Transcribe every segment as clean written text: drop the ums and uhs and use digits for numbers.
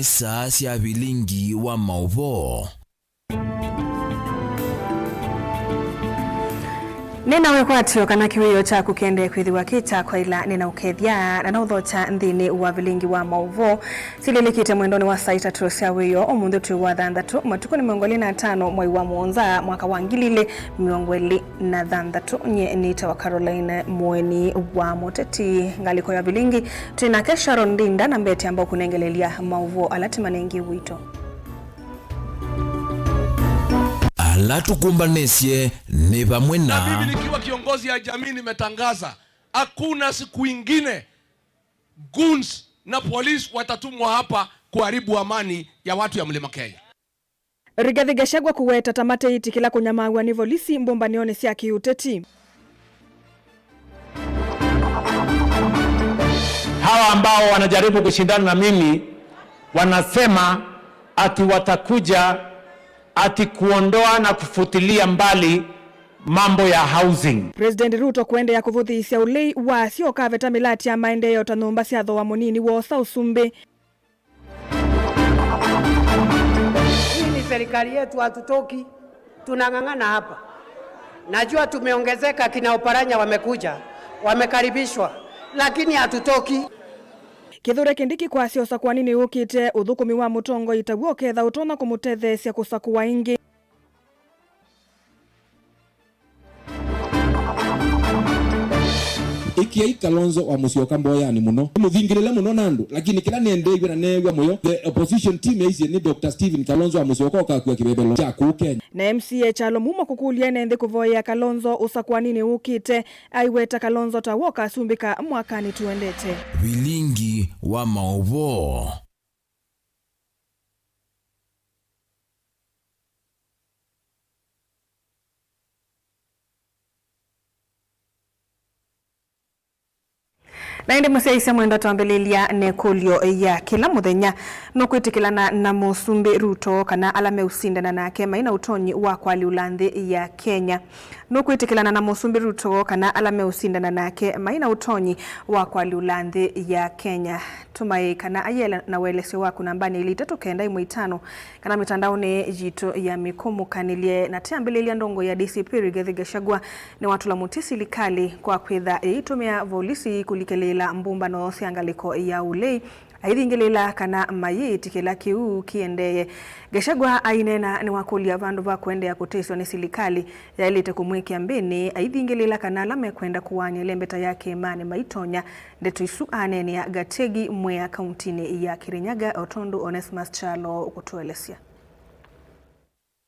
nisa cia bilingi wa mauvo. Nena wekwatio kana kiwiyo cha kukende kwithiwa kita kwa ila nena ukethia na nauthocha nthini wa bilingi wa mauvo sililikite mwendoni wa saa 3 cia wiyo omunthe tu wa thanthatu matuku ni 25 mwai wa muonza mwaka wa 2026 nye nita wa Caroline Mweni wa muteti ngaliko ya bilingi tuna Sharon Ndinda na mbete ambao kunengelelia mauvo alatima nengi wito Alatukumbanesie ni pamwe na mimi nikiwa kiongozi ya jamii nimetangaza hakuna siku ingine goons na polisi watatumwa hapa kuharibu amani ya watu ya Mlima Kenya. Rigathi Gachagua kuweta tamate itikila kunyamagwa ni volisi mbombanione cia kiuteti. Hawa ambao wanajaribu kushindana na mimi wanasema ati watakuja ati kuondoa na kufutilia mbali mambo ya housing. President Ruto kuende ya kuvuthisya ulei wa sio kaveta milati ya maendeleo tanumba cia thoa munini wosa usumbe. Hii ni serikali yetu, hatutoki, tunang'ang'ana hapa. Najua tumeongezeka, kina Oparanya wamekuja, wamekaribishwa, lakini hatutoki. Kithure Kindiki kwa siosa kwa nini ukite uthukumi wa mutongo itagwo ketha utona kumutethesia kusakuwa ingi. Ikia Kalonzo wa Musyoka Mboya ni muno muthingirile muno nandu lakini kila nendegwe na negwa moyo the opposition team yaisi ni Dr. Stephen Kalonzo wa Musyoka okakua kibebelo cha ku Kenya na MCA Chalo Mumo kukulia nende kuvoya Kalonzo usakwa nini ukite aiweta Kalonzo tawoka sumbika mwakani tuendete bilingi wa mauvo. Na indi museise mwendo tuambelilia nekulio ya kila muthenya nukwitikilana na Musumbi Ruto kana alame usindana nake maina utonyi wa kwali ulanthi ya Kenya. Nukwitikilana na Musumbi Ruto kana alame usindana nake maina utonyi wa kwali ulanthi ya Kenya. Tumai kana ayela na welesi waku nambani ili 395 kana mitandaoni jito ya mikumu kanilie na tiambelilia ndongo ya DCP Rigathi Gachagua ni watu la mutisi likali kwa kwitha itumia volisi kulikelela mbumbano siangaliko ya ulei aithingilela kana mayi tikela kiu kiendeye. Gachagua ainena ni wakulia vandu va kuendea kuteswa ni silikali ya ilite kumwikia mbini aithingilela kana alame kwenda kuwanya lembeta yake mane maitonya ndetu isu anene ya Gategi mwea kauntini ya Kirinyaga. Otondu Onesmus Chalo kutuelesia.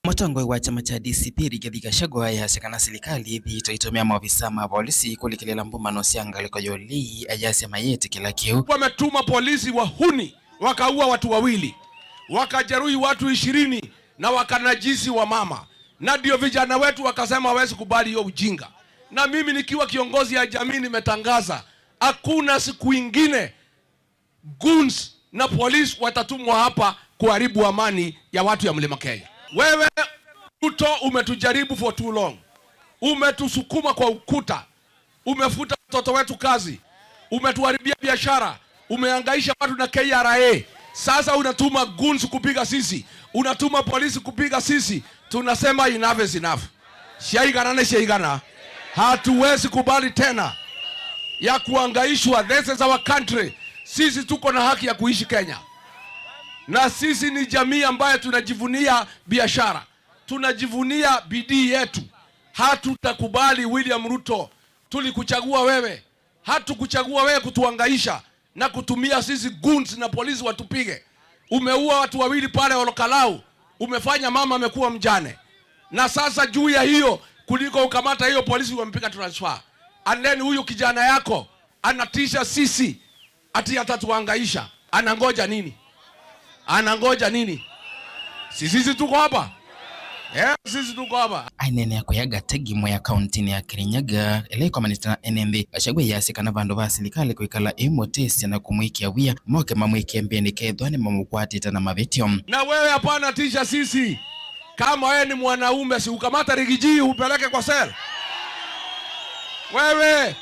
Mutongo wa chama cha DCP Rigathi Gachagua yasekana serikali thito itumia maofisa ma polisi kulikilela mbumano siangaliko yoli ayase mayete kila kiu. Wametuma polisi wahuni wakaua watu wawili, wakajeruhi watu 20 na wakanajisi wa mama. Na ndio vijana wetu wakasema hawezi kubali hiyo ujinga. Na mimi nikiwa kiongozi ya jamii nimetangaza hakuna siku ingine goons na polisi watatumwa hapa kuharibu amani ya watu ya Mlima Kenya. Wewe Ruto umetujaribu for too long. Umetusukuma kwa ukuta. Umefuta watoto wetu kazi. Umetuharibia biashara. Umehangaisha watu na KRA. Sasa unatuma goons kupiga sisi. Unatuma polisi kupiga sisi. Tunasema enough is enough. Shaigana. Hatuwezi kubali tena ya kuhangaishwa. This is our country. Sisi tuko na haki ya kuishi Kenya. Na sisi ni jamii ambayo tunajivunia biashara. Tunajivunia bidii yetu. Hatutakubali William Ruto. Tulikuchagua wewe. Hatukuchagua wewe kutuhangaisha na kutumia sisi goons na polisi watupige. Umeua watu wawili pale Olokalau. Umefanya mama amekuwa mjane. Na sasa juu ya hiyo kuliko ukamata hiyo polisi wampiga transfer. And then huyu kijana yako anatisha sisi ati atatuhangaisha. Anangoja nini? Anangoja nini? Sisi tuko hapa. Sisi tuko hapa. Ainene yako ya Gategi mwea kauntini ya Kirinyaga eleko manitana NMB Gachagua yasekana vandu va serikali kuikala imotesi na kumwikia wia moke mamwikia mbeni kethwane mamukwatita na mavetio. Na wewe hapana tisha sisi. Kama wewe ni mwanaume si ukamata Rigiji upeleke kwa sel. Wewe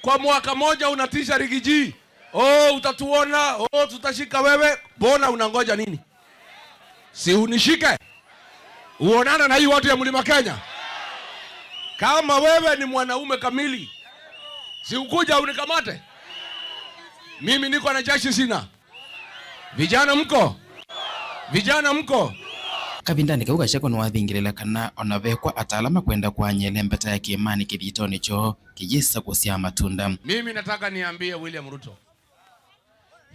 kwa mwaka moja unatisha Rigiji. Oh, utatuona. Oh, tutashika wewe. Mbona unangoja nini? Si unishike. Uonana na hii watu ya Mlima Kenya. Kama wewe ni mwanaume kamili, si ukuja unikamate. Mimi niko na jeshi sina. Vijana mko? Vijana mko? Kavindani kauga shako nwathingirila kana onavekwa atalama kwenda kwa nyele mbeta ya kiimani kithitoni cho kijisa kusia matunda. Mimi nataka niambie William Ruto,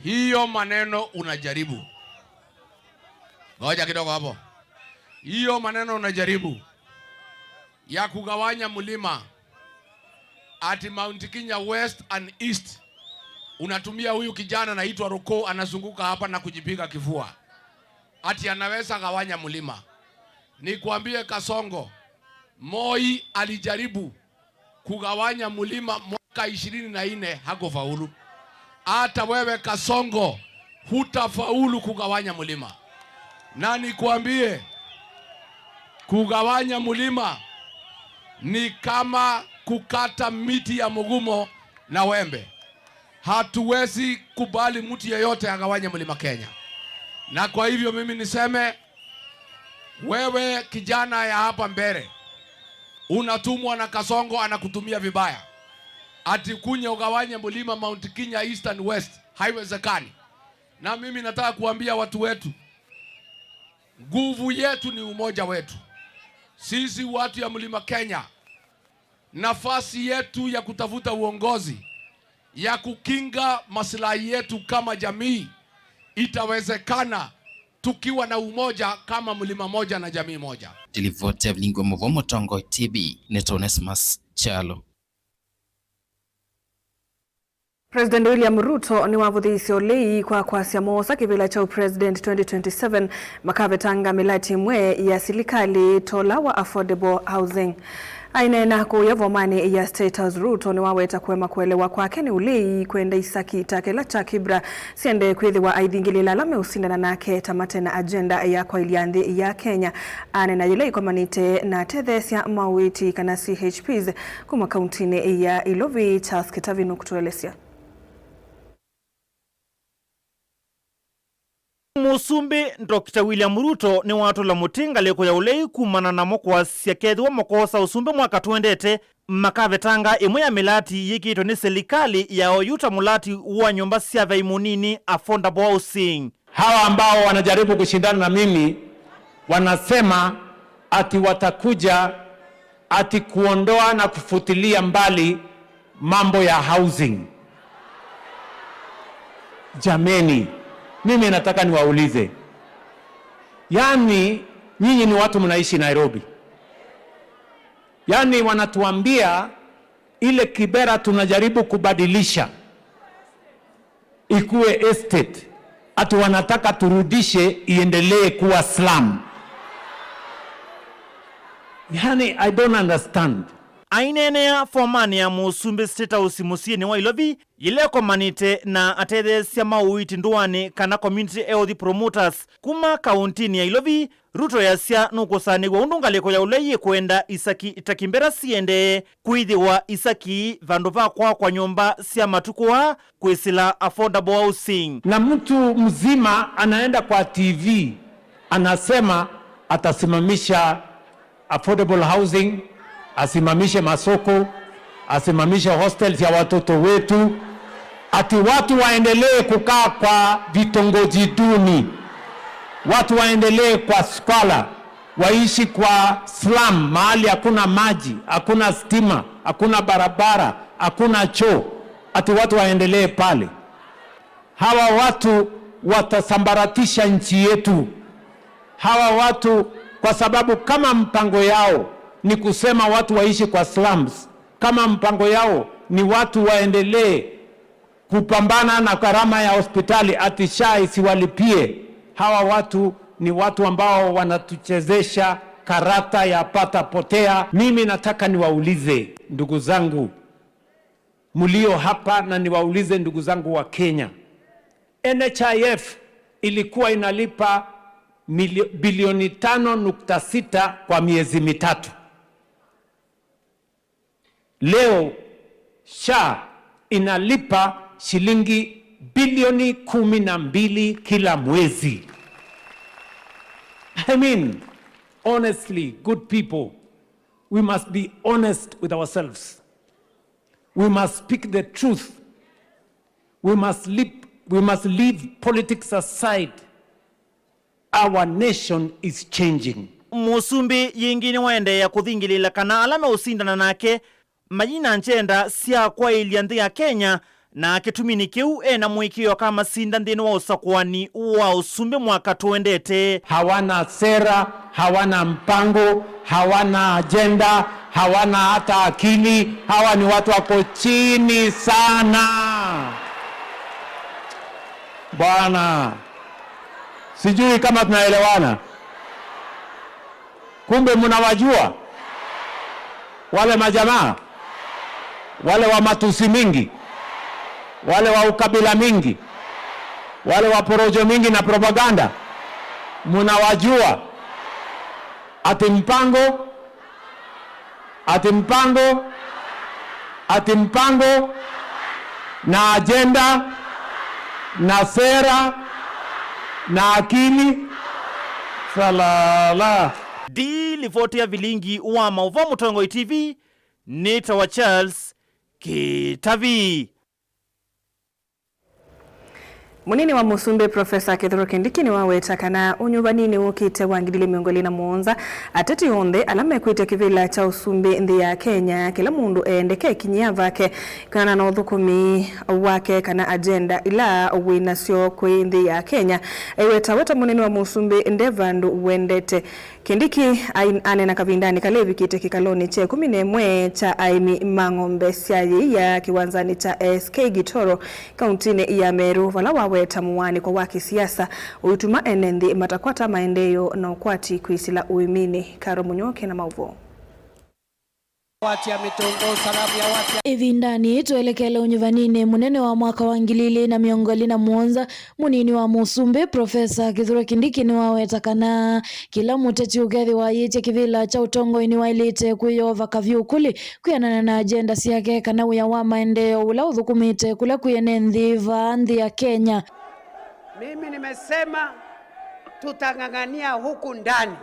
hiyo maneno unajaribu. Ngoja kidogo hapo. Hiyo maneno unajaribu ya kugawanya mlima ati Mount Kenya West and East, unatumia huyu kijana anaitwa Roko anazunguka hapa na kujipiga kifua ati anaweza gawanya mlima. Nikwambie Kasongo, Moi alijaribu kugawanya mlima mwaka 24 hakufaulu. Hata wewe Kasongo hutafaulu kugawanya mlima. Na nikwambie kugawanya mlima ni kama kukata miti ya mugumo na wembe. Hatuwezi kubali mtu yeyote agawanye mlima Kenya. Na kwa hivyo mimi niseme, wewe kijana ya hapa mbele, unatumwa na Kasongo anakutumia vibaya. Ati kunya ugawanye mlima Mount Kenya East and West, haiwezekani. Na mimi nataka kuambia watu wetu, nguvu yetu ni umoja wetu. Sisi watu ya Mlima Kenya, nafasi yetu ya kutafuta uongozi, ya kukinga maslahi yetu kama jamii, itawezekana tukiwa na umoja kama mlima moja na jamii moja. Tilivote Vlingo Muvomo Tongo TV, Netonesmas Chalo. President William Ruto ni wavuthisi olei kwa kwasia mosa kivila cha President 2027 makavetanga milati mwe ya serikali tola wa affordable housing. Ainena kuya vomani ya State House. Ruto ni waweta kwema kuelewa kwake ni ulei kwenda isaki takela cha kibra siende kwithiwa aithingilila lame usindana nake tamate na agenda ya kwa iliandhi ya Kenya. Anena yulei kwa manite na tethesia mawiti kana CHPs kuma kauntini ya Ilovi. Charles Kitavino kutuelesia. Musumbi Dr. William Ruto ni watu la mutinga leko ya ulei kumana na mokwa siakethwa mokosa usumbi mwaka tuendete makavetanga imwe ya milati yikito ni serikali ya oyuta mulati wa nyumba sia vaimunini affordable housing. Hawa ambao wanajaribu kushindana na mimi wanasema ati watakuja ati kuondoa na kufutilia mbali mambo ya housing. Jameni, mimi nataka niwaulize, yani nyinyi ni watu mnaishi Nairobi, yani wanatuambia ile Kibera tunajaribu kubadilisha ikuwe estate, ati wanataka turudishe iendelee kuwa slum. Yani I don't understand. Ainenea formani ya Musumbi State House musini wa Ilovi ileko manite na atethesia mauiti nduani kana community health promoters kuma kauntini ya Ilovi. Ruto yasia nukusanigwa undungaleko ya ulei kwenda isaki itakimbera siende kuidhiwa isaki vandu kwa nyumba sia matukua kuisila affordable housing. Na mtu mzima anaenda kwa TV anasema atasimamisha affordable housing, asimamishe masoko, asimamishe hostels ya watoto wetu, ati watu waendelee kukaa kwa vitongoji duni, watu waendelee kwa squalor, waishi kwa slum, mahali hakuna maji, hakuna stima, hakuna barabara, hakuna choo, ati watu waendelee pale. Hawa watu watasambaratisha nchi yetu. Hawa watu, kwa sababu kama mpango yao ni kusema watu waishi kwa slums, kama mpango yao ni watu waendelee kupambana na gharama ya hospitali ati SHA isiwalipie, hawa watu ni watu ambao wanatuchezesha karata ya pata potea. Mimi nataka niwaulize ndugu zangu mulio hapa, na niwaulize ndugu zangu wa Kenya, NHIF ilikuwa inalipa bilioni 5.6 kwa miezi mitatu. Leo SHA inalipa shilingi bilioni 12 kila mwezi. I mean, honestly, good people, we must be honest with ourselves. We must speak the truth. We must leave politics aside. Our nation is changing. Musumbi yingine waende ya kuthingilila kana alama usindana nake majina nchenda sia kwa ilianthi ya Kenya na kitumini kiu na mwikio kama sinda nthini wa usakwani wa usumbi mwaka tuendete. Hawana sera, hawana mpango, hawana agenda, hawana hata akili. Hawa ni watu wako chini sana. Bwana, sijui kama tunaelewana. Kumbe mnawajua wale majamaa, wale wa matusi mingi, wale wa ukabila mingi, wale wa porojo mingi na propaganda. Mnawajua ati mpango na agenda na sera na akili. Salala. Ripoti ya vilingi wa Mauvoo Mutongoi TV, Nita wa Charles Kitavi. Munini wa Musumbi Profesa Kithure Kindiki ni waweta kana unyuvanini ukite wangidile miongoli na muonza ateti honde alame kuite kivila cha usumbi ndi ya Kenya kila mundu endeke kinyia vake kana na uthukumi wake kana agenda ila winasio kwi ndi ya Kenya weta munini wa Musumbi ndevandu wendete Kindiki anena kavindani kalevi kite kikaloni che 11 cha aimi mang'ombe siayi ya kiwanzani cha SK Gitoro kauntini ya Meru vala waweta muwani kwa waki siasa uituma enendi matakwata maendeyo na ukwati kuisila uimini. Karo Munyoke na Mauvoo. Ivindani tuelekele unyuvanini munene wa mwaka wa ngilili na miongoli na muonza munini wa Musumbi Profesa Kithure Kindiki ni waweta kana kila muteti ugethi wa yite kivila cha utongo ini wailite kuyova kavyukuli kuyanana na agenda siyake kana uya wa maendeo ula uthukumite kula kuyene nthi ya Kenya. Mimi nimesema tutang'ang'ania huku ndani.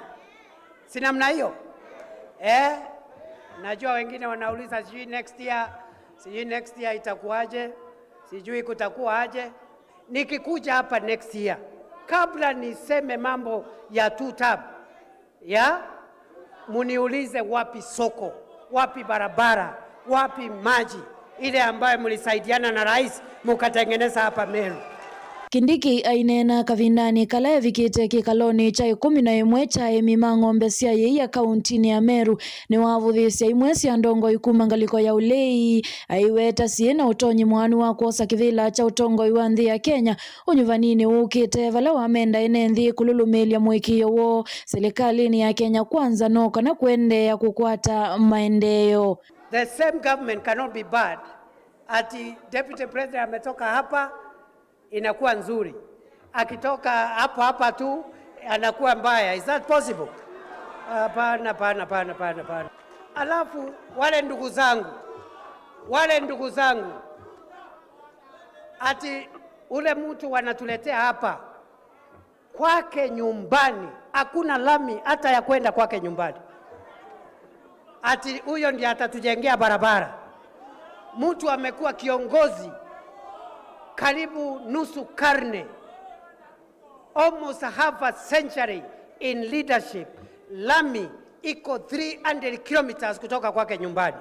Si namna hiyo? Najua wengine wanauliza sijui next year itakuwaje, sijui kutakuwa aje. Nikikuja hapa next year, kabla niseme mambo ya two-term, muniulize wapi soko, wapi barabara, wapi maji, ile ambayo mlisaidiana na rais mukatengeneza hapa Meru. Kindiki ainena kavindani kala vikite kikaloni cha 11 cha mang'ombe sia ya kauntini ya Meru ni wavuthisia imwe cia ndongo ikumangaliko ya ulei aiweta siena utonyi mwani wa kuosa kivila cha utongo wa nthi ya Kenya unyuvanini ukite vala wamenda ene nthi kululumilia mwikio wo serikali ni ya Kenya kwanza no kana kuendea kukwata maendeleo. The same government cannot be bad. Ati deputy president ametoka hapa inakuwa nzuri, akitoka hapa tu anakuwa mbaya. Is that possible? Hapana. Alafu wale ndugu zangu ati ule mtu wanatuletea hapa kwake nyumbani hakuna lami hata ya kwenda kwake nyumbani, ati huyo ndiye atatujengea barabara. Mtu amekuwa kiongozi karibu nusu karne, almost half a century in leadership. Lami iko 300 kilometers kutoka kwake nyumbani,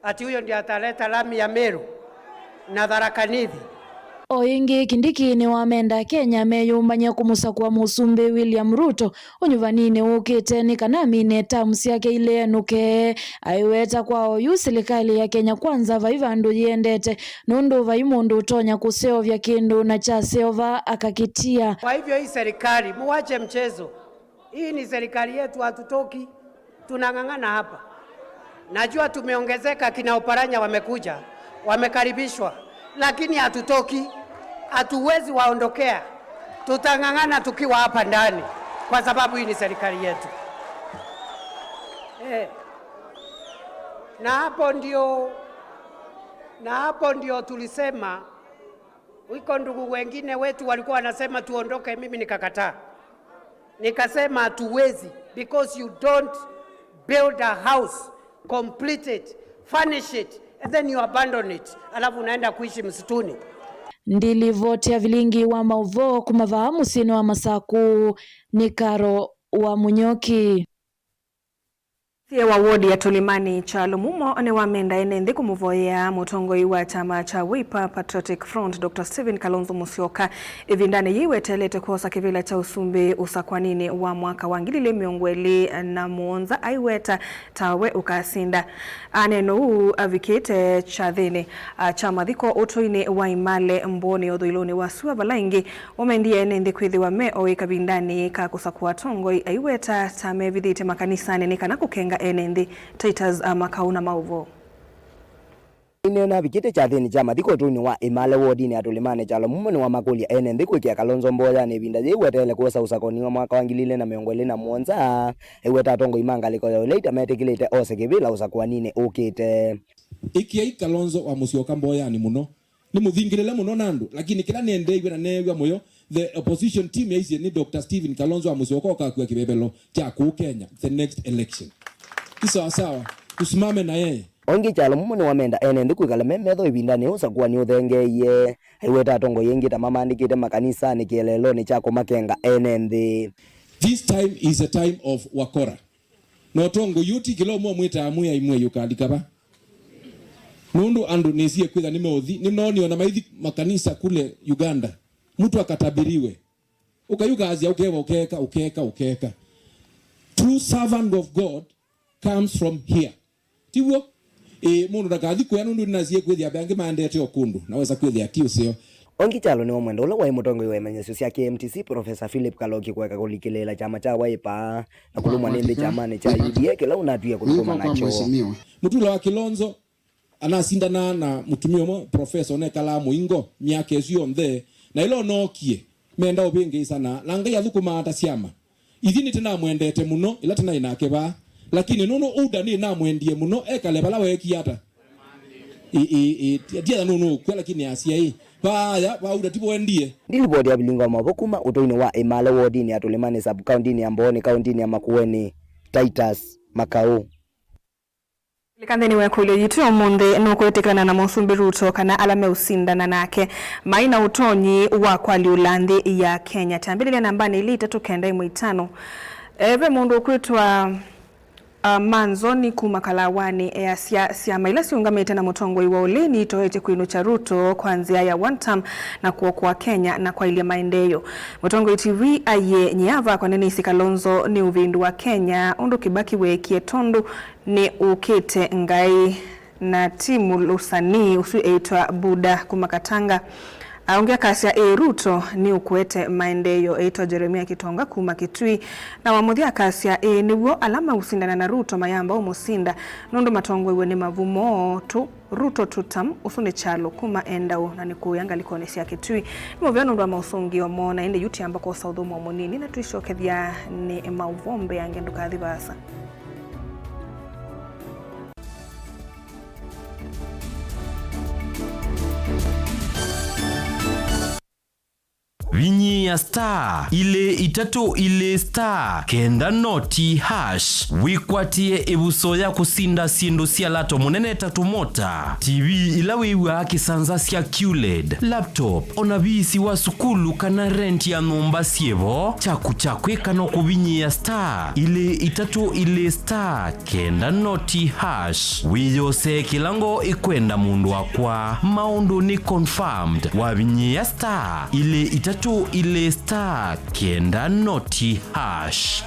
ati huyo ndiye ataleta lami ya Meru na Tharaka Nithi. Oingi Kindiki ni wamenda Kenya meyumanya kumusakwa Musumbi William Ruto unyuvanini ukite ni kanamine tamusi yake ile nuke aiweta kwao yu serikali ya Kenya kwanza vaivandu yendete nundu vaimundu utonya kuseovya kindu na cha seova akakitia. Kwa hivyo hii serikali muwache mchezo, hii ni serikali yetu, hatutoki, tunang'ang'ana hapa. Najua tumeongezeka, kina Oparanya wamekuja, wamekaribishwa, lakini hatutoki, hatuwezi waondokea. Tutang'ang'ana tukiwa hapa ndani kwa sababu hii ni serikali yetu. Na hapo ndio tulisema Wiko ndugu wengine wetu walikuwa wanasema tuondoke, mimi nikakataa. Nikasema hatuwezi, because you don't build a house, complete it, furnish it, and then you abandon it, alafu unaenda kuishi msituni. Ndilivotia vilingi wa mauvo kumavaa musini wa Masaku ni Karo wa Munyoki. Thia wa wodi ya Tulimani Chalo mumo ni wamenda enendi kumuvoya mutongoi wa chama cha Wiper Patriotic Front Dr. Stephen Kalonzo Musyoka evindane yiwe telete kuosa kivila cha usumbi usakwanini wa mwaka wangilile miongweli na muonza aiweta tawe ukasinda aneno huu avikite chathini chama dhiko utoini wa imale mboni odhoiloni wa suwa balaingi wamendia enendi kwithiwa meo ikabindani kakusakua tongoi aiweta tame vidhite makanisani nikana kukenga enendi Titus makauna mauvo inena bikite chathini chama thiko tuni wa imale wodi ni Tulimani Chalo mumo ni wa makulia enendi kwikia Kalonzo Mboya ni binda yiwetele kuosa usakoni wa mwaka wangilile na miongwele na muonza iweta tongo imangaliko ya uleita metekilite ose kibila usakwanini ukite ikia Kalonzo wa Musyoka Mboya ni muno ni muthingirele muno nandu lakini kila nende iwe na newa moyo the opposition team yaisi ni Dr. Stephen Kalonzo wa Musyoka kwa kibebelo cha ku Kenya the next election kisawa sawa tusimame na yeye ongi Chalo mumo ni wamenda enendi kwikala memetho ibindani usakwani uthengeiye iweta tongo yengi tamamandikite makanisa ni kielelo ni chako makenga enendi. This time is a time of wakora no tongo yuti kilo mwa mwita amuya imwe yukandikaba nundu andu nesie kwitha nimeothi ninoni ona maithi makanisa kule Uganda mtu akatabiriwe ukayuka azia ukeka true servant of God comes from here tiwo mundu ndakathi kwa nundu nasie kwithia bangi mandete okundu naweza kwithia tiusio ongi Chalo ni omwendo ula wa mutongo wa emenyeso cia KMTC Professor Philip Kaloki kweka kulikilela chama cha Wiper na kulumwa nende chama ni cha UDA kila unatuya kulukoma nacho mutula wa Kilonzo anasindana na mutumio mo Professor ne Kalamu Ingo miaka ecio nthe na ilo nokie menda obingi sana langa ya thukuma ata ciama ithini tena mwendete muno ila tena inake ba lakini nuno uda ni na mwendie muno ekale bala weki ata dia nuno kwa lakini asia baya uda tipo wendie ndilibodi ya bilingo mabokuma utoini wa imale wodi ni Tulimani sub county ni Amboni county ni Makueni Titus Makau Likandeni wekulio yitu omunde nukwetekana na Musumbi Ruto kana alame usindana nake maina utonyi wa kwali ulandi ya Kenya tambililia nambani ili tukenda imuitano eve mundu kwitwa manzoni kumakalawani siama ila siungamete na mutongo iwa uleni tohete kuinu cha Ruto kwanzia ya one term na kuokoa Kenya na kwa ili maendeyo mutongo TV aye nyava kwa nini isi Kalonzo ni uvindu wa Kenya undu Kibaki wekie tondu ni ukite ngai na timu lusani usu eitwa Buda kumakatanga aongea kasia Ruto ni ukuete maendeyo eitwa Jeremia Kitonga kuma Kitui na wamuthia kasia niwo alama usindana na Ruto mayamba umusinda nundu matongo iwe ni mavumo tu Ruto tutam usune Chalo kuma endao na nikuyanga likonesia Kitui nimuvya nundu wa mausungi omona ende yuti ambako saudhumu omunini na tuishokethia ni mauvombe yangendu kathibasa Vinyi ya star ile itatu ile star kenda noti hash wikwatie ebuso ya kusinda sindu sia lato munene tatu mota TV ilawiwa kisanza sia QLED laptop onabisi wa sukulu kana rent ya nomba sievo chaku kano kubinyi ya star ile itatu ile star kenda noti hash wiyose kilango ikwenda mundu wakwa maundu ni confirmed wabinyi ya star ile itatu ile star kenda noti hash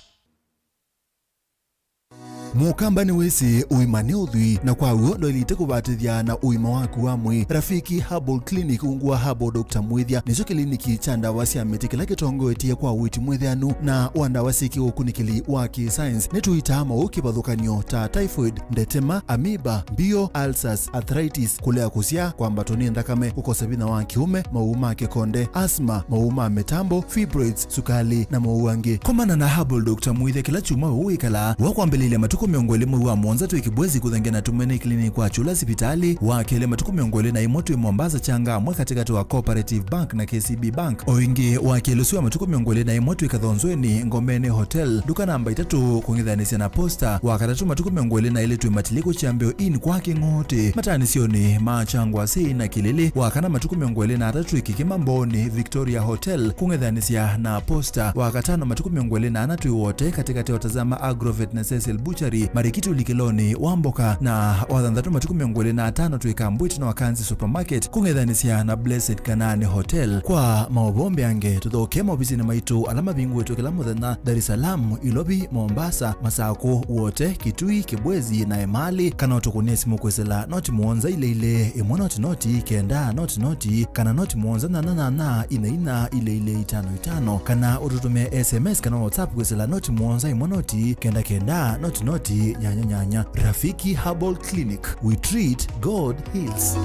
Mukamba ni wese uimane udhui na kwa uondo ilite kubatithia na uima waku wa mwi Rafiki Herbal Clinic ungua Herbal Dr. Mwithia nizo kliniki chanda wasia metikila kitongo etia kwa witi mwithianu na wanda wasiki ukunikili waki science netuitama ukibadhukanio ta typhoid, ndetema, amoeba, bio, ulcers, arthritis, kulea kusia kwa mbatoni ndakame ukosebina wa kiume, mauma kekonde, asma, mauma metambo, fibroids, sukali na mauange. Komana na Herbal Dr. Mwithia kila chuma uikala wakwambelile matuko matuko miongole mwe wa Mwanza tu ikibwezi kuthengena tumene clinic kwa chula hospitali wa kele matuko miongole na imoto Mombasa changa mwe katikati wa Cooperative Bank na KCB Bank oingi wa kele suwa matuko miongole na imoto ikathonzweni Ngomene Hotel duka namba 3 kungithanisia na posta wa katatu matuko miongole na ile tu matiliko chambeo in kwa kingote matanisioni machangwa sei na kilele wa kana matuko miongole na 3 ikikimamboni Victoria Hotel kungithanisia na posta wa katano matuko miongole na anatu wote katikati watazama Agrovet na Cecil Butchery Marikitu Likeloni Wamboka na wathandatu matuko miongole na 5 tuikambwiti na Wakanzi Supermarket kungithanisia na Blessed Kanani Hotel kwa maobombe ange tuthoke mobisini maitu alama bingu wetu kila muthenya Dar es Salaam Ilobi Mombasa Masako wote Kitui Kibwezi na Emali kana utukunia simu kwesela noti muonza ile noti kenda noti kana noti muonza na ina ile 55 kana ututumia SMS kana WhatsApp kwesela noti muonza noti kenda noti nyanya Rafiki Herbal Clinic, we treat, God heals.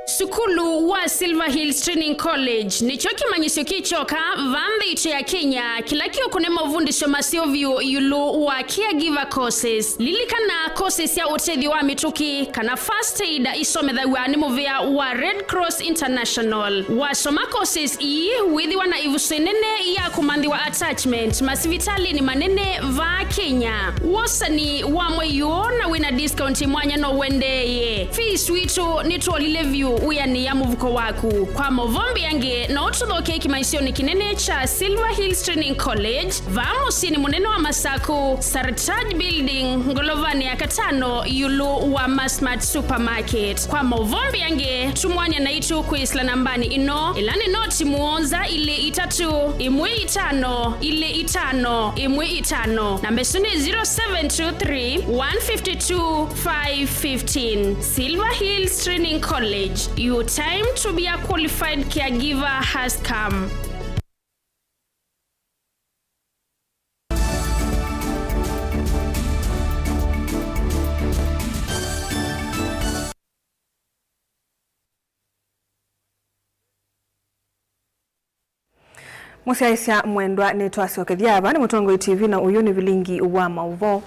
Sukulu wa Silver Hills Training College ni choki manyisio kichoka vambe iche ya Kenya kila kio kunema vundisho masiovyu yulu wa caregiver courses lilikana courses ya utedhi wa mituki kana first aid isomedha wani movia wa Red Cross International wa soma courses withi wana ivusenene ya kumandi wa attachment masivitali ni manene va Kenya wasani wa mweyo na wina discount mwanya no wendeye fees witu ni tuolile view uyani ya muvuko waku kwa movombi yange na utudhoke kimaisioni kinene cha Silver Hills Training College vamusini munene wa Masaku Sartaj Building Ngolovani ya Katano yulu wa Masmart Supermarket kwa movombi yange tumwanya na itu kuisla nambani ino ilani noti muonza ile 3 imwe 5 ile 5 imwe 5 nambesuni 0723 152 515 Silver Hills Training College. Your time to be a qualified caregiver has come. Musiaisia mwendwa netwasi Kethiava ni Mutongo TV na uyuni vilingi wa mauvo.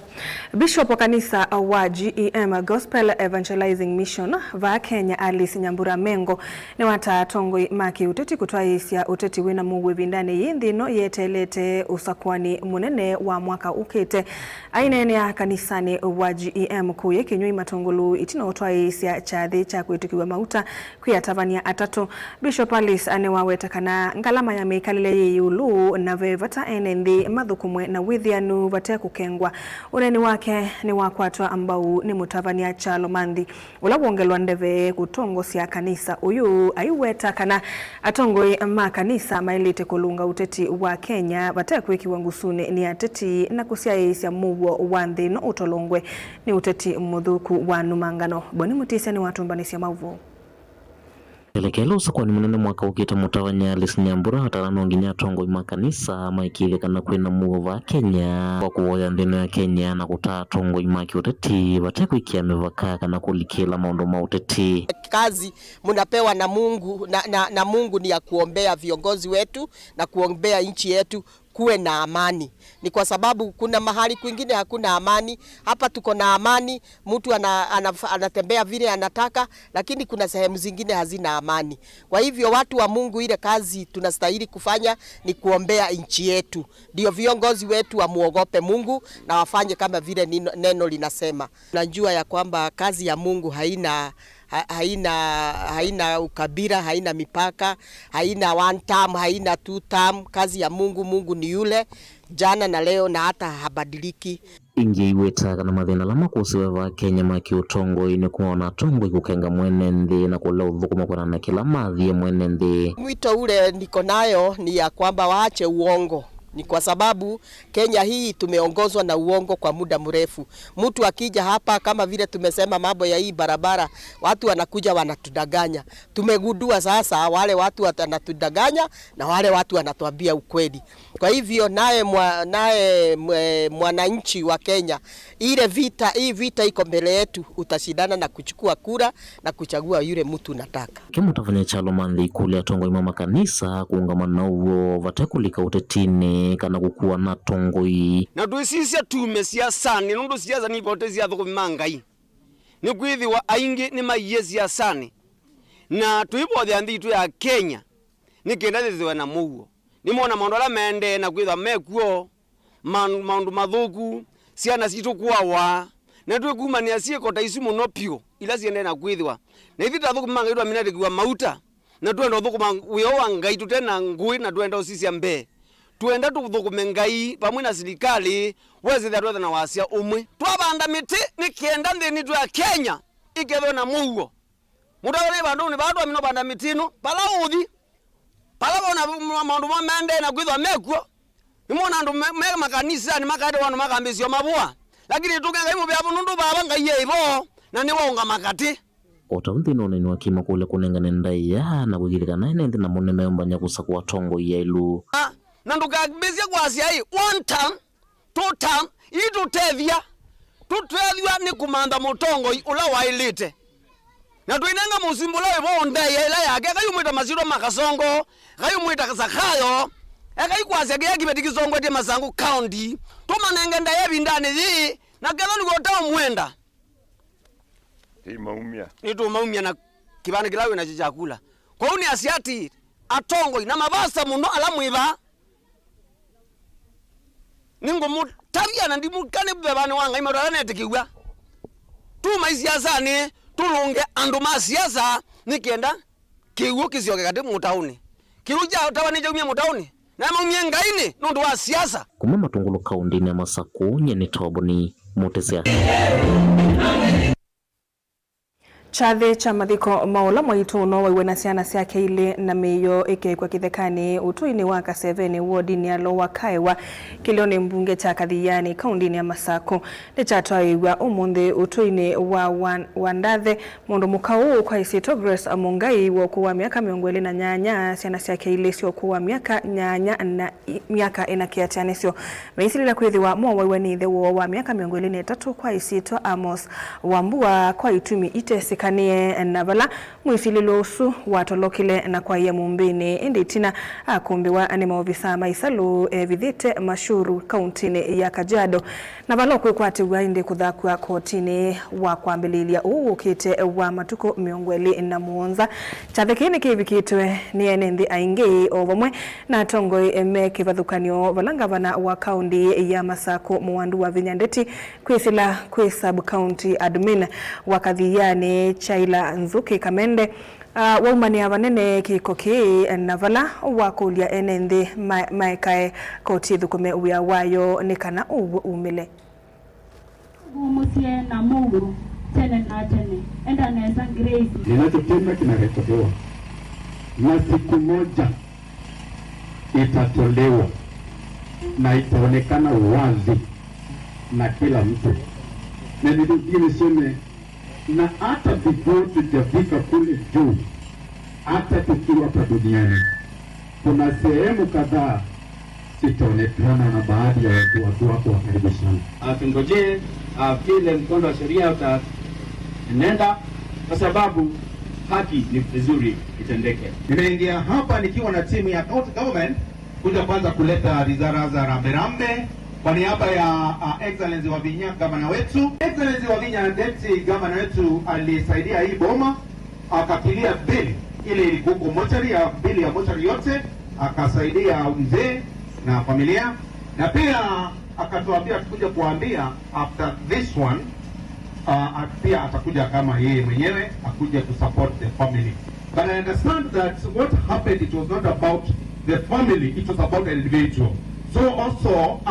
Bishop wa kanisa wa GEM Gospel Evangelizing Mission va Kenya Alice Nyambura Mengo ni watatongo maki uteti kutwaisia uteti wina muwe vindane yindino yetelete usakwani munene wa mwaka ukete ainene ya kanisani wa GEM kuye kinyui matongolu itino utwaisia chathi cha kuitukiwa mauta kuya tavania atatu. Bishop Alice anewaweta kana ngalama ya meikalile yulu na vevata enendi madhukumwe na withianu vate kukengwa uneni wake ni wakwatwa ambao ni mutavania chalo mandi ula wongelwa ndeve kutongosia kanisa uyu aiweta kana atongoi makanisa mailite kulunga uteti wa Kenya vate kwiki wangusune ni ateti na kusiaisia muwo wandhi no utolongwe ni uteti mudhuku wa numangano boni mutisia ni watumbanisia mauvu. Elekelo sakwani munene mwaka ukita mutawanya Alice Nyambura hatarano nginya tongo imakanisa maikile kana kwena muo va Kenya kwa kuwoya ndeno ya Kenya na kutaa tongo imaki uteti vateku ikia mevaka kana kulikila maondo mauteti. Kazi munapewa na Mungu na Mungu ni ya kuombea viongozi wetu na kuombea nchi yetu kuwe na amani. Ni kwa sababu kuna mahali kwingine hakuna amani. Hapa tuko na amani, mtu anatembea vile anataka, lakini kuna sehemu zingine hazina amani. Kwa hivyo watu wa Mungu, ile kazi tunastahili kufanya ni kuombea nchi yetu. Ndio viongozi wetu wamuogope Mungu na wafanye kama vile neno linasema. Najua ya kwamba kazi ya Mungu haina ukabila, haina mipaka, haina one term, haina two term. Kazi ya Mungu ni yule jana na leo na hata habadiliki. Ingi iweta kana mathina lama kusiwe va Kenya maki utongo ine kuona tongo ikukenga mwenende na kula udhukuma kwa na kila mathie mwenende. Mwito ule niko nayo ni ya kwamba waache uongo. Ni kwa sababu Kenya hii tumeongozwa na uongo kwa muda mrefu. Mtu akija hapa kama vile tumesema mambo ya hii barabara, watu wanakuja wanatudanganya. Tumegundua sasa wale watu wanatudanganya na wale watu wanatuambia ukweli. Kwa hivyo naye mwananchi wa Kenya, hii vita iko mbele yetu, utashindana na kuchukua kura na kuchagua yule mtu unataka. Kemu tafanya chalo mandhi kule atongo imama kanisa kuungamana na uo vatekulika utetine ithukumi kana gukua na tongoi na tuisisia tume siasani nundu siasa ni potezia thukuma ngai ni kwithiwa aingi ni maiye siasani na tuibothe anthitu ya Kenya ni kendethwe na muguo ni mona maundu ala mende na kwitha mekuo maundu mathuku ciana citu kwawa na twĩkumania ciĩko ta ici mũno piũ ila ciende na kwithwa na ithita thukuma ngai twamina kwa mauta na twenda thukuma wio wa ngai tutena ngui na twenda usisia mbe twenda tuthukume ngai pamwe na serikali wezi tha twetha na wasia umwe twabanda miti ni kienda nthini twa Kenya ikethwe na muguo mutawale bandu ni bandu amino banda mitino pala uthi pala bona maundu mende na kwithwa mekuo nimona andu me makanisa ni makade wanu makambisio mabua lakini tukenga imu bya bundu baba ngaiye ibo na ni wonga makati otauthi no nini wakima kule kunengane ndaiya na kugirikana ene na munene ombanya kusakwa tongo ya ilu na ndukabizia kwa asia hii one time two time itutethia ni kumanda mutongo ula wailite na tuinanga musimbula ibo ndaiya ila yake kayumwita masiro makasongo kayumwita kasakayo eka ikwase ge kibeti kizongwe te Masangu County tumanenge ndaye bindane yi na kelo ni gota mwenda maumia na kibane kilawe na chakula kwa uni asiati atongo na mabasa muno alamwiba ningo mutavia na ndimu kane bebane wanga imarana tekiwa tu maisiasa ni tulunge andu masiasa nikienda kiwo kisioke kati mutauni kiruja utawani jaumia mutauni na maumia ngaini nundu wa siasa kuma matungulu kaundini ya Masaku nyeni toboni mutesea Chathe cha mathiko maula mwaitu no waiwe na ciana ciake ile na miyo ikekwa kithekani utuini wa Kaseveni wodini ya Lower Kaiwa kilioni mbunge cha Kathiani kaundini ya Masaku ni chatwaiwa umuthi utuini wa Wandathe mundu mukau kwa isito Grace Amungai wokuwa miaka 28 ciana ciake ile cio kuwa miaka 8 na miaka inakiatianisio meisilila kwithiwa mwa waiwe ni thewo wa miaka 23 kwa isito Amos Wambua kwa itumi itesi kanie navala mwifililo usu watolokile na kwa ya mumbini indi tina akumbiwa ni maofisa maisalu vidhite mashuru kauntini ya Kajiado navala kuikwati wa indi kuthakua kotini wa kuambililia ukite wa matuko miongweli na muonza chathekini kivikitwe ni enendi aingi ovamwe na tongoi mekivathukanio valangavana wa kaundi ya Masaku Mwandu wa Vinyandeti kwisila kwi sub county admin wa Kathiani Chaila Nzuki Kamende waumani avanene kikoki navala wakulia enendi maekae koti thukume uya wayo nikana uwe umile umusie na Mungu tene na tene enda neza grace ninachotenda kinarekodiwa na siku moja itatolewa na itaonekana wazi na kila mtu na nilikuwa niseme na hata before tujafika kule juu hata tukiwa hapa duniani kuna sehemu kadhaa sitaonekana na baadhi ya watu wako wa karibu sana. Tungojee vile mkondo wa sheria utaenenda kwa sababu haki ni vizuri itendeke. Nimeingia hapa nikiwa na timu ya county government kuja kwanza kuleta rizara za rambe kwa niaba ya Excellency wa Vinya gavana wetu. Excellency wa Vinya deputy gavana wetu alisaidia hii boma akapilia bili ile ilikuwa mochari ya bili ya mochari yote akasaidia mzee na familia na pia akatuambia tukuje kuambia after this one pia atakuja kama yeye mwenyewe akuje to support the family. But I understand that what happened, it was not about the family, it was about the individual. So also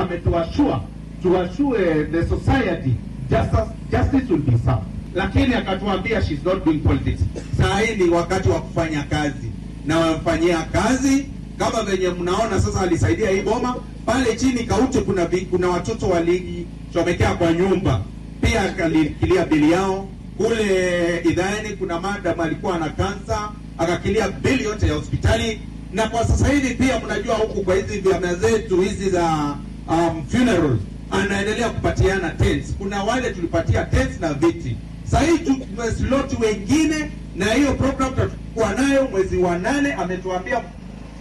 to assure the society justice will be served. Lakini akatuambia she's not doing politics. Saa hii ni wakati wa kufanya kazi na wamfanyia kazi kama venye mnaona sasa. Alisaidia hii boma pale chini Kaute, kuna watoto walichomekea kwa nyumba, pia akakilia bili yao. Kule Idhaeni kuna madam alikuwa na kansa akakilia bili yote ya hospitali. Na kwa sasa hivi pia mnajua huku kwa hizi vyama zetu hizi za funeral anaendelea kupatiana tents. Kuna wale tulipatia tents na viti. Sasa hii tumeslot wengine na hiyo program tutakuwa nayo mwezi wa 8. Ametuambia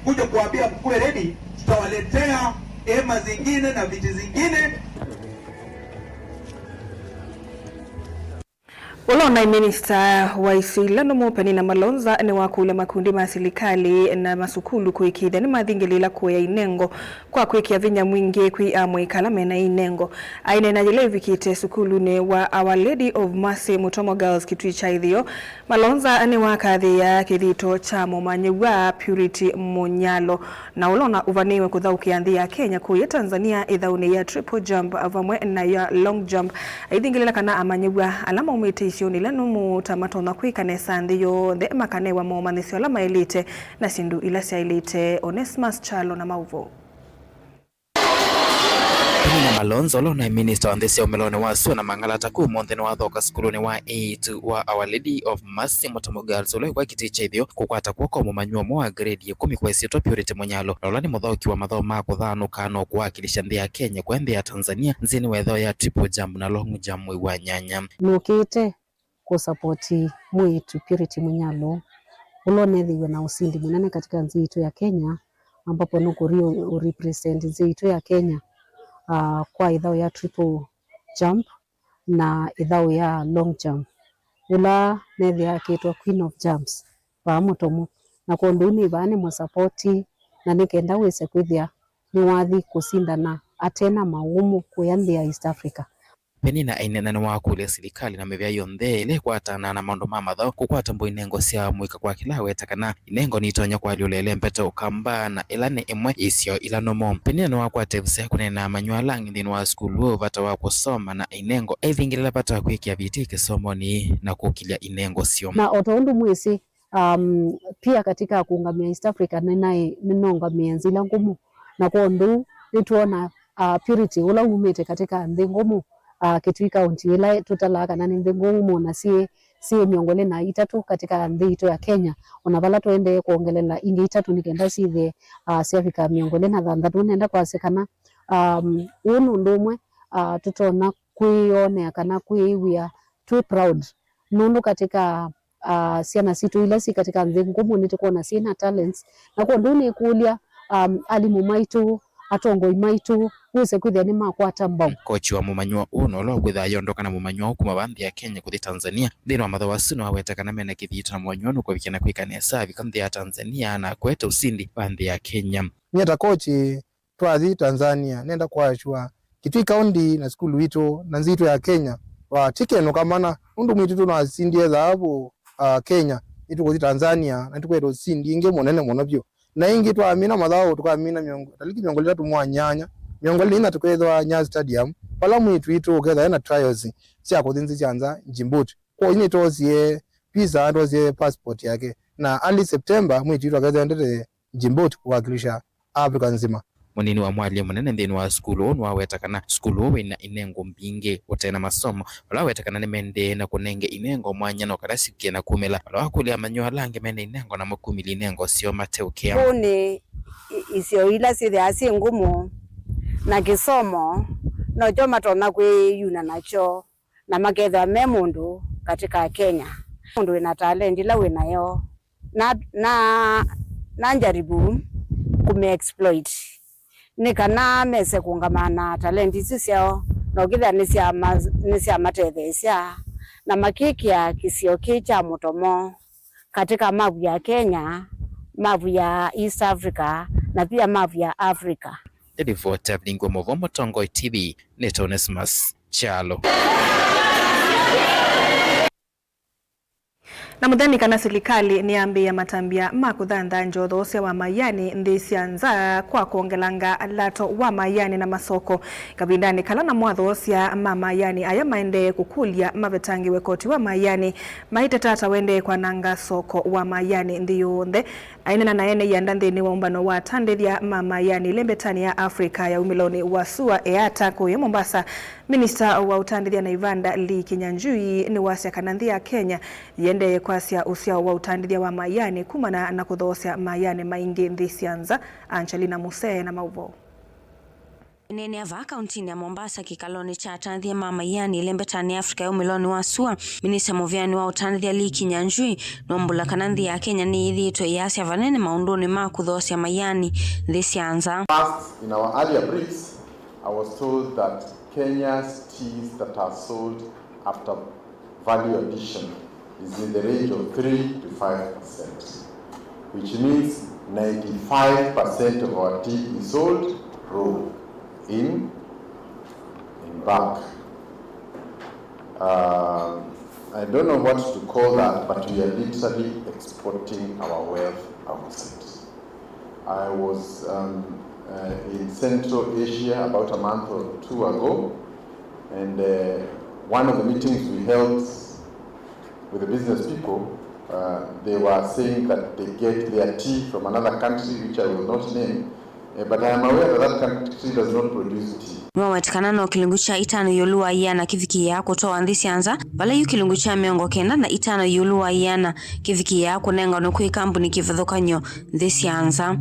kuja kuambia mkuu ready, tutawaletea hema zingine na viti zingine. Olona Minister wa Isilano Mopeni na Malonza ni wakule makundi ma serikali na masukulu kuikithia ni mathingilila kuya inengo kwa kwikia vinya mwingi kwi amwe kalame na inengo aine na jile vikite sukulu ni wa Our Lady of Mercy Mutomo Girls Kitui cha Ithio. Malonza ni wakathi ya kithito cha Momanyiwa Purity Munyalo na olona uvaniwe kuthaukia nthi ya Kenya kuya Tanzania ithauni ya triple jump avamwe na ya long jump aithingilila kana amanyiwa alama umite isioni lanu mutamato na kwikanesa nthi yonthe makanewa momanisio alama elite na sindu ila cia elite. Onesmus Chalo na mauvo na Malonzo olona Minister wa nthisi umelone wasu na mangalata ku montheni wa thoka skuluni wa 8 wa Our Lady of Mercy Mutomo Girls ule kwa Kitui cha Ithio kukwata kwoko mumanyua mwa grade 10 kwa isito Purity Munyalo na ulani muthoki wa mathoma kuthanu no kuwakilisha nthi ya Kenya kwa nthi ya Tanzania nzini wetho ya triple jump na long jump wa nyanya nukite kusapoti mwitu Purity Munyalo ulonethiwe na usindi munene katika nchi yetu ya Kenya ambapo nukurio urepresent nchi yetu ya Kenya kwa ithao ya triple jump na ithao ya long jump ula nethia kitwa Queen of Jumps wa Mutomo na konduni bani musapoti na nikenda wese kwithia ni wathi kusindana atena maumu kuya nthi ya East Africa. Penina ainena ni wakule serikali na mevya yonthe ile kwatana na maundu ma mathao kukwata mbo inengo cia mwika kwa kila wetakana inengo ni itonya kwa liulele mpete ukamba na ilane imwe isio ilanomo. Penina ni wakwate vise kunena manyua langi nthini wa skulu vata wa kusoma na inengo eithingilila vata kwikia viti kisomoni na kukilia inengo sio na otondu mwisi pia katika kuungamia East Africa ninongamia nzila ngumu na kondu nituona Purity ula umete katika nthi ngumu Kitui County ila tutalaka na nthi ngumu na sie miongole na itatu katika nthi ito ya Kenya onavala tuende kuongelela ingi itatu nikenda sithe siafika miongole na thanthatu nenda kwasekana unu ndumwe tutona kuionea kana kuiwia too proud nundu katika siana situ ila si katika nthi ngumu nitukuona sina talents na kwa nduni kulia alimu maitu atongoi maitu wese kwithia ni makwata mbao. Kochi wa mumanyua uno lo kwitha yondoka na mumanyua kuma banthi ya Kenya kuthi Tanzania thini wa matho wasino wawetakana mena kithito na mwanyonu kwa vikena kwikanesa vikanthi ya Tanzania na kweta usindi banthi ya Kenya. Nieta kochi twathi Tanzania nenda kwachua Kitui County na skulu wito na nzito ya Kenya wa tikeno kamana undu mwitu tunasindie dhahabu Kenya itu kuthi Tanzania na tukweta usindi inge monene monobyo na ingi twamina mathao tukamina miongo litatu mwanyanya miongo lina tukwethwa Nyayo Stadium pala mwitu itu uketha na trials cia kuthinzi cianza Njimbuti kwa ini tozie visa tozie passport yake na early September mwitu itu uketha ndete Njimbuti kuwakilisha Africa nzima. Munini wa mwalimu munene nthini wa skulu onu wawetakana skulu wina inengo mbingi utena masomo wala wetakana ni mende na kunenge inengo mwanya no karasikie na kumela wala wakulia manyua lange mende inengo na makumili inengo sio mateukia kuni isio ila sithi asi ngumu na kisomo no joma tona kwe yuna nacho na maketha me mundu katika Kenya mundu wina talent ila winayo na njaribu kume exploit nikana mese kungamana talenti ciao no githa ni cia matethecia na makikia kisio kicha Mutomo katika mavu ya Kenya, mavu ya East Africa na pia mavu ya Africa. Edivota Blingo Movomo Tongoi TV ni Onesmus Chalo. Na muthani kana serikali ni ambi ya matambia makuthantha njotho cia wa mayani nthi cianza kwa kuongelanga lato wa mayani na masoko kavindani kala na mwatho cia mayani aya maende kukulia mavetangiwe koti wa mayani maite tata wende kwa nanga soko wa mayani nthi yonthe aina na ene yanda nthini wa umbano wa tandithia mayani lembetani ya Afrika ya umiloni wa sua eata kuya Mombasa. Minister wa utandithia na Ivanda Lee Kinyanjui ni wasia kana nthi ya Kenya yende kwasia usiao wa utandithia wa mayani kumana na kuthosia mayani maingi nthi cianza. Angelina Musee na mauvo. Nene ava kauntini ya Mombasa kikaloni cha tanthia mama yani lembetani Afrika ya umiloni wa sua minisa muvyani wa utanthia liki nyanjui nombula kananthi ya Kenya ni ithitwe yasya vanene maunduni ma kuthosya mayani thisianza. First, in our earlier briefs, I was told that Kenya's teas that are sold after value addition is in the range of 3 to 5%, which means 95% of our tea is sold raw. In bulk. I don't know what to call that, but we are literally exporting our wealth outside. I was in Central Asia about a month or two ago, and one of the meetings we held with the business people, they were saying that they get their tea from another country, which I will not name, but I am aware that country does not produce tea. Mwawetikana no kilungu cha itano yoluwa iyana kiviki ya kutoa ndisianza, bala yu kilungu cha miongo kenda na itano yoluwa iyana kiviki ya kunenga nukui kampuni kivithukanyo ndisianza.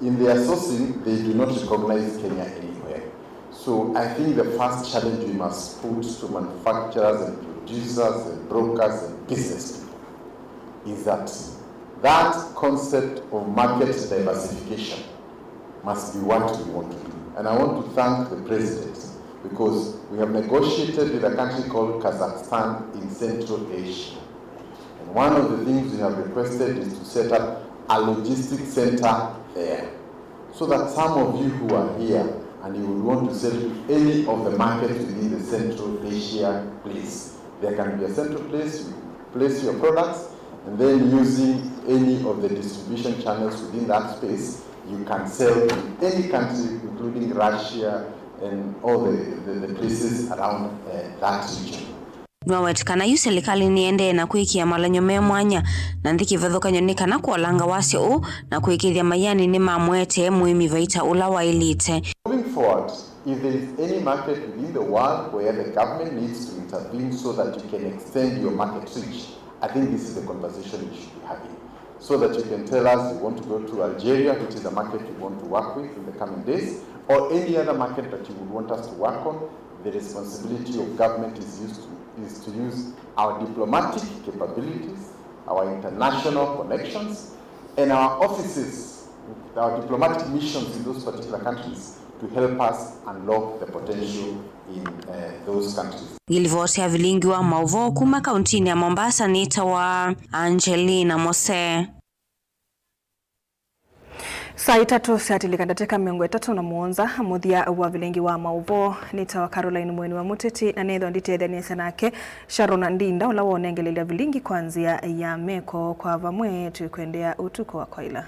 In their sourcing, they do not recognize Kenya anywhere. So I think the first challenge we must put to manufacturers and producers and brokers and business people is that concept of market diversification must be what we want to do. And I want to thank the President because we have negotiated with a country called Kazakhstan in Central Asia. And one of the things we have requested is to set up a logistics center there so that some of you who are here and you would want to sell to any of the markets within the Central Asia place, there can be a central place, you place your products, and then using any of the distribution channels within that space, you can sell to any country, including Russia and all the places around that region. Mwawetikana yu serikali niende na kuikia malanyo mwanya na ndiki vithukanyo ni kana kuolanga wasio na kuikithia mayani ni mamwete muimi vaita ula wa elite. Moving forward, if there is any market within the world where the government needs to intervene so that you can extend your market reach, I think this is the conversation we should be having. So that you can tell us you want to go to Algeria, which is a market you want to work with in the coming days, or any other market that you would want us to work on. The responsibility of government is to use our diplomatic capabilities, our international connections, and our offices, our diplomatic missions in those particular countries to help us unlock the potential in those countries. Gilivosia vilingi wa mauvo kuma kauntini ya Mombasa nita wa Angelina Mose. Saa itatu siatilikandeteka miongo itatu na muonza muthia wa vilingi wa mauvo nita wa Caroline Mweni wa Muteti na netho nditethania sanake Sharon Ndinda ula wonengelelia vilingi kwanzia ya meko kwa vamwe tukwendea utuko wa kwaila.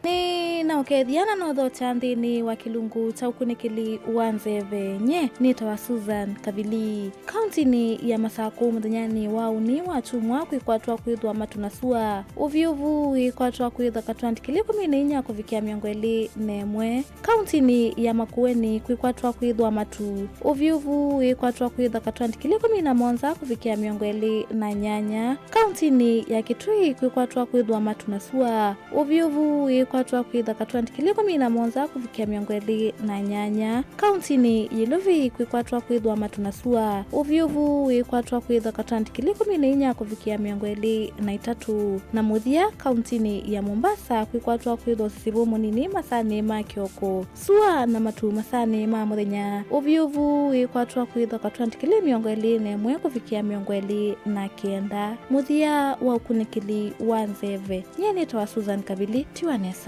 Ni na ukethiana no thota nthini wa kilungu cha ukunikili wanzeve nye nita wa Susan Kavili kauntini ya Masaku muthenyani wa uni wa chumwa kwikwatwa kwithwa matunasua uvyuvu wikwatwa kwithwa katwandikili 14 kuvikia miongo eli nemwe kauntini ya Makueni kwikwatwa kwithwa matu uvyuvu wikwatwa kwithwa katwandikili 11 kuvikia miongo eli na nyanya kauntini ya Kitui kwikwatwa kwithwa matunasua uvyuvu kwatwa kwitha katwandikili 11 kuvikia miongo eli na nyanya kauntini Yiluvi kwikwatwa kwithwa matunasua uvyuvu wikwatwa kwitha katwandikili 14 kuvikia miongo eli na itatu na muthia kauntini ya Mombasa kwikwatwa kwithwa sisivu munini masani ma kioko sua na matu masani ma muthenya uvyuvu wikwatwa kwitha katwandikili miongo eli nemwe kuvikia miongo eli na kenda muthia wa ukunikili wa nzeve nyene tawa Susan Kabili tiwanesa.